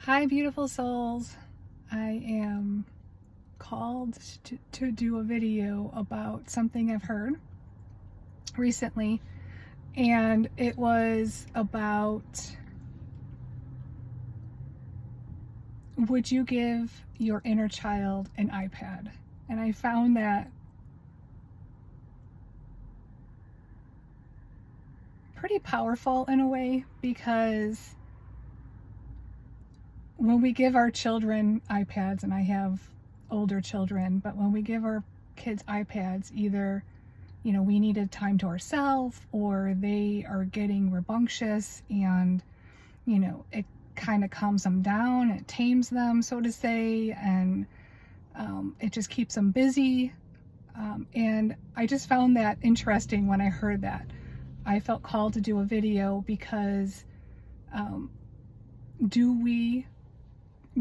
Hi, beautiful souls. I am called to do a video about something I've heard recently, and it was about, would you give your inner child an iPad? And I found that pretty powerful in a way, because when we give our children iPads, and I have older children, but when we give our kids iPads, either we needed time to ourselves, or they are getting rambunctious, and it kind of calms them down, it tames them, so to say, and it just keeps them busy. And I just found that interesting when I heard that. I felt called to do a video because do we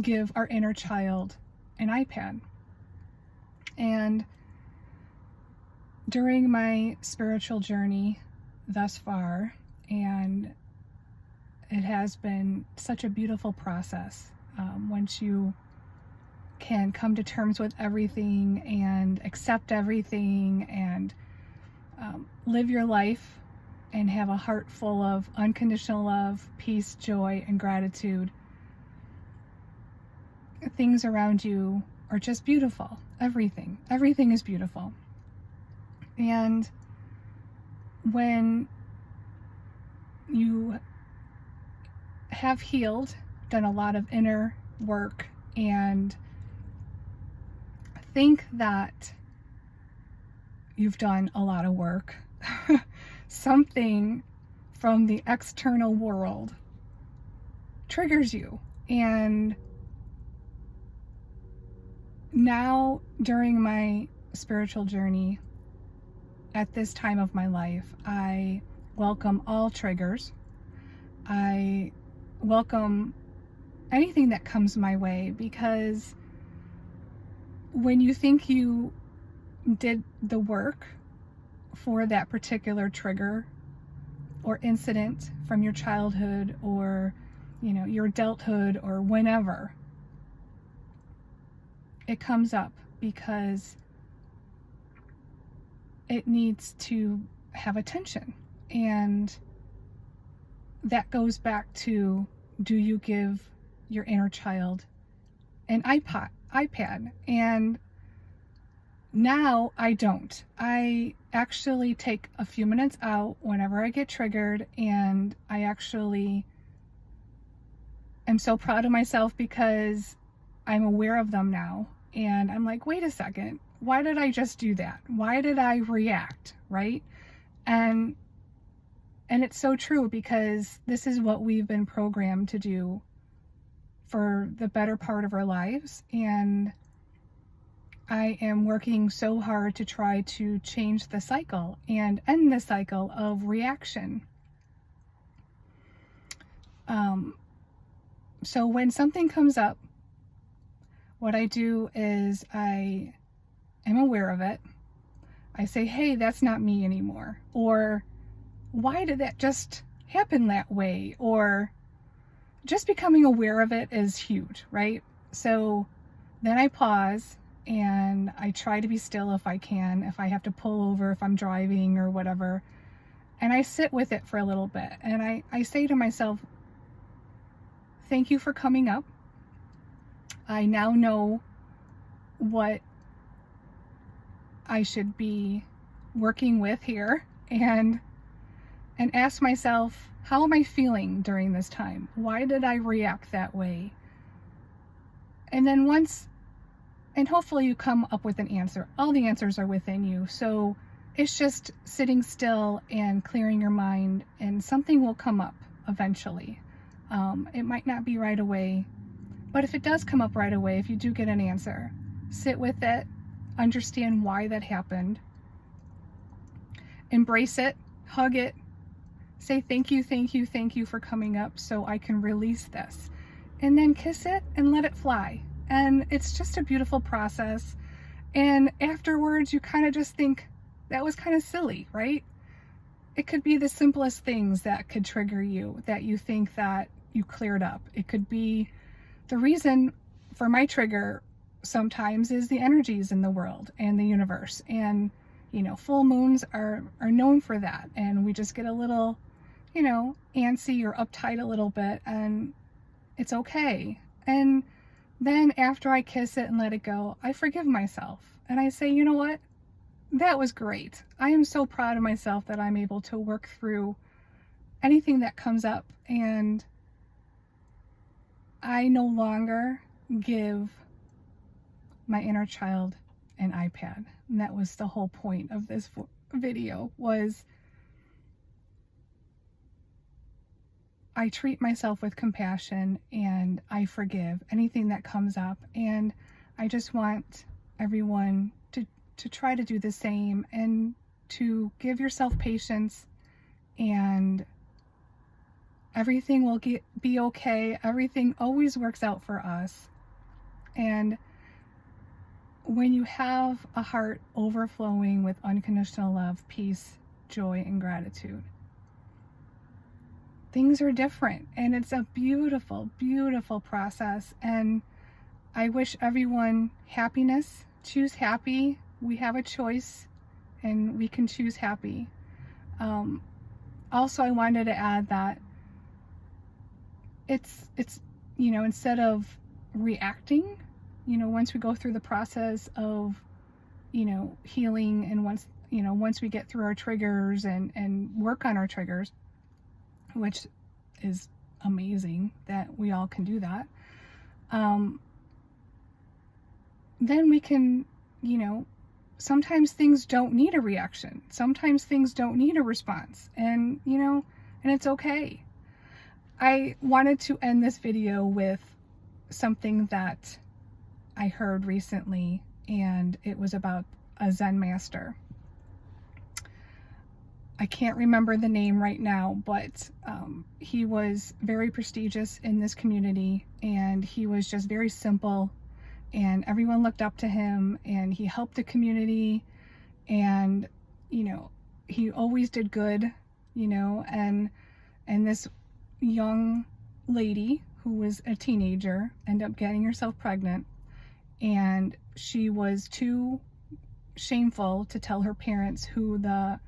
give our inner child an iPad? And during my spiritual journey thus far, and it has been such a beautiful process, once you can come to terms with everything and accept everything, and live your life and have a heart full of unconditional love, peace, joy, and gratitude. Things around you are just beautiful. Everything is beautiful. And when you have healed, done a lot of inner work, and think that you've done a lot of work, something from the external world triggers you. And now, during my spiritual journey, at this time of my life, I welcome all triggers. I welcome anything that comes my way, because when you think you did the work for that particular trigger or incident from your childhood, or your adulthood, or whenever, it comes up because it needs to have attention. And that goes back to, do you give your inner child an iPad? And now I don't. I actually take a few minutes out whenever I get triggered, and I actually am so proud of myself because I'm aware of them now. And I'm like, wait a second, why did I just do that? Why did I react, right? And it's so true, because this is what we've been programmed to do for the better part of our lives. And I am working so hard to try to change the cycle and end the cycle of reaction. So when something comes up, what I do is I am aware of it. I say, hey, that's not me anymore. Or, why did that just happen that way? Or, just becoming aware of it is huge, right? So then I pause and I try to be still if I can, if I have to pull over, if I'm driving or whatever. And I sit with it for a little bit. And I say to myself, thank you for coming up. I now know what I should be working with here, and ask myself, how am I feeling during this time? Why did I react that way? And then and hopefully you come up with an answer. All the answers are within you. So it's just sitting still and clearing your mind, and something will come up eventually. It might not be right away, but if it does come up right away, if you do get an answer, sit with it, understand why that happened, embrace it, hug it, say thank you for coming up so I can release this, and then kiss it and let it fly. And it's just a beautiful process. And afterwards, you kind of just think, that was kind of silly, right? It could be the simplest things that could trigger you, that you think that you cleared up. It could be the reason for my trigger sometimes is the energies in the world and the universe. And, you know, full moons are known for that. And we just get a little, you know, antsy or uptight a little bit, and it's okay. And then after I kiss it and let it go, I forgive myself. And I say, you know what? That was great. I am so proud of myself that I'm able to work through anything that comes up. And I no longer give my inner child an iPad. And that was the whole point of this video, was I treat myself with compassion and I forgive anything that comes up. And I just want everyone to try to do the same, and to give yourself patience, and everything will be okay. Everything always works out for us. And when you have a heart overflowing with unconditional love, peace, joy, and gratitude, things are different, and it's a beautiful, beautiful process. And I wish everyone happiness. Choose happy. We have a choice, and we can choose happy. Also, I wanted to add that it's, you know, instead of reacting, you know, once we go through the process of, you know, healing, and once we get through our triggers and work on our triggers, which is amazing that we all can do that, then we can, you know, sometimes things don't need a reaction. Sometimes things don't need a response, and, you know, and it's okay. I wanted to end this video with something that I heard recently, and it was about a Zen master. I can't remember the name right now, but he was very prestigious in this community, and he was just very simple, and everyone looked up to him, and he helped the community, and, you know, he always did good, you know. And this young lady who was a teenager ended up getting herself pregnant, and she was too shameful to tell her parents who the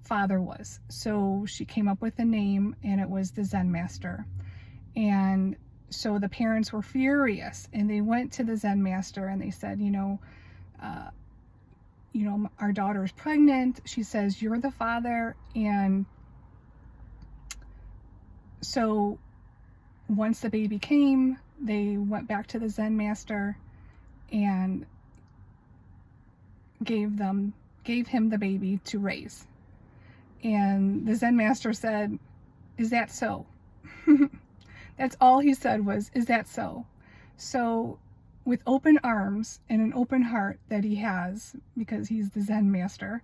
father was. So she came up with a name, and it was the Zen master. And so the parents were furious, and they went to the Zen master and they said, you know, our daughter's pregnant. She says you're the father. And so once the baby came, they went back to the Zen master and gave him the baby to raise. And the Zen master said, is that so? That's all he said was, is that so? So with open arms and an open heart that he has, because he's the Zen master,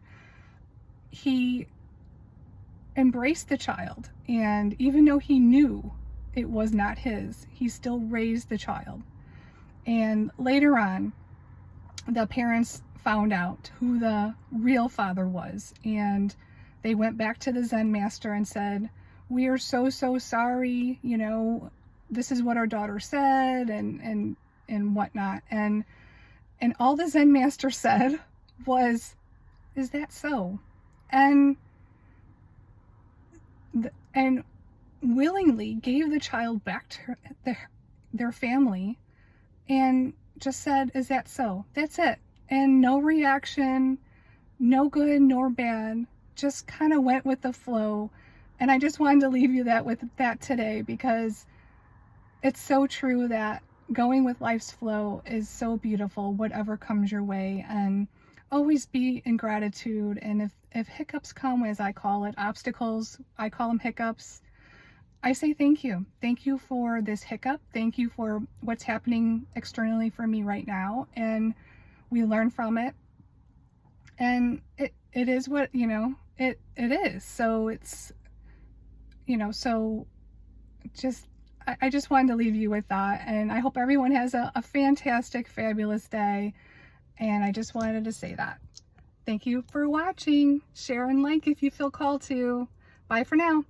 he embraced the child. And even though he knew it was not his, he still raised the child. And later on, the parents found out who the real father was, and they went back to the Zen master and said, we are so sorry, you know, this is what our daughter said, and whatnot. And all the Zen master said was, is that so? And willingly gave the child back to their family, and just said, is that so? That's it. And no reaction, no good nor bad, just kind of went with the flow. And I just wanted to leave you with that today, because it's so true that going with life's flow is so beautiful, whatever comes your way. And always be in gratitude. And if hiccups come, as I call it, obstacles, I call them hiccups, I say thank you. Thank you for this hiccup. Thank you for what's happening externally for me right now. And we learn from it. And it is what, you know, it is. So it's, you know, so just, I just wanted to leave you with that. And I hope everyone has a fantastic, fabulous day. And I just wanted to say that. Thank you for watching. Share and like if you feel called to. Bye for now.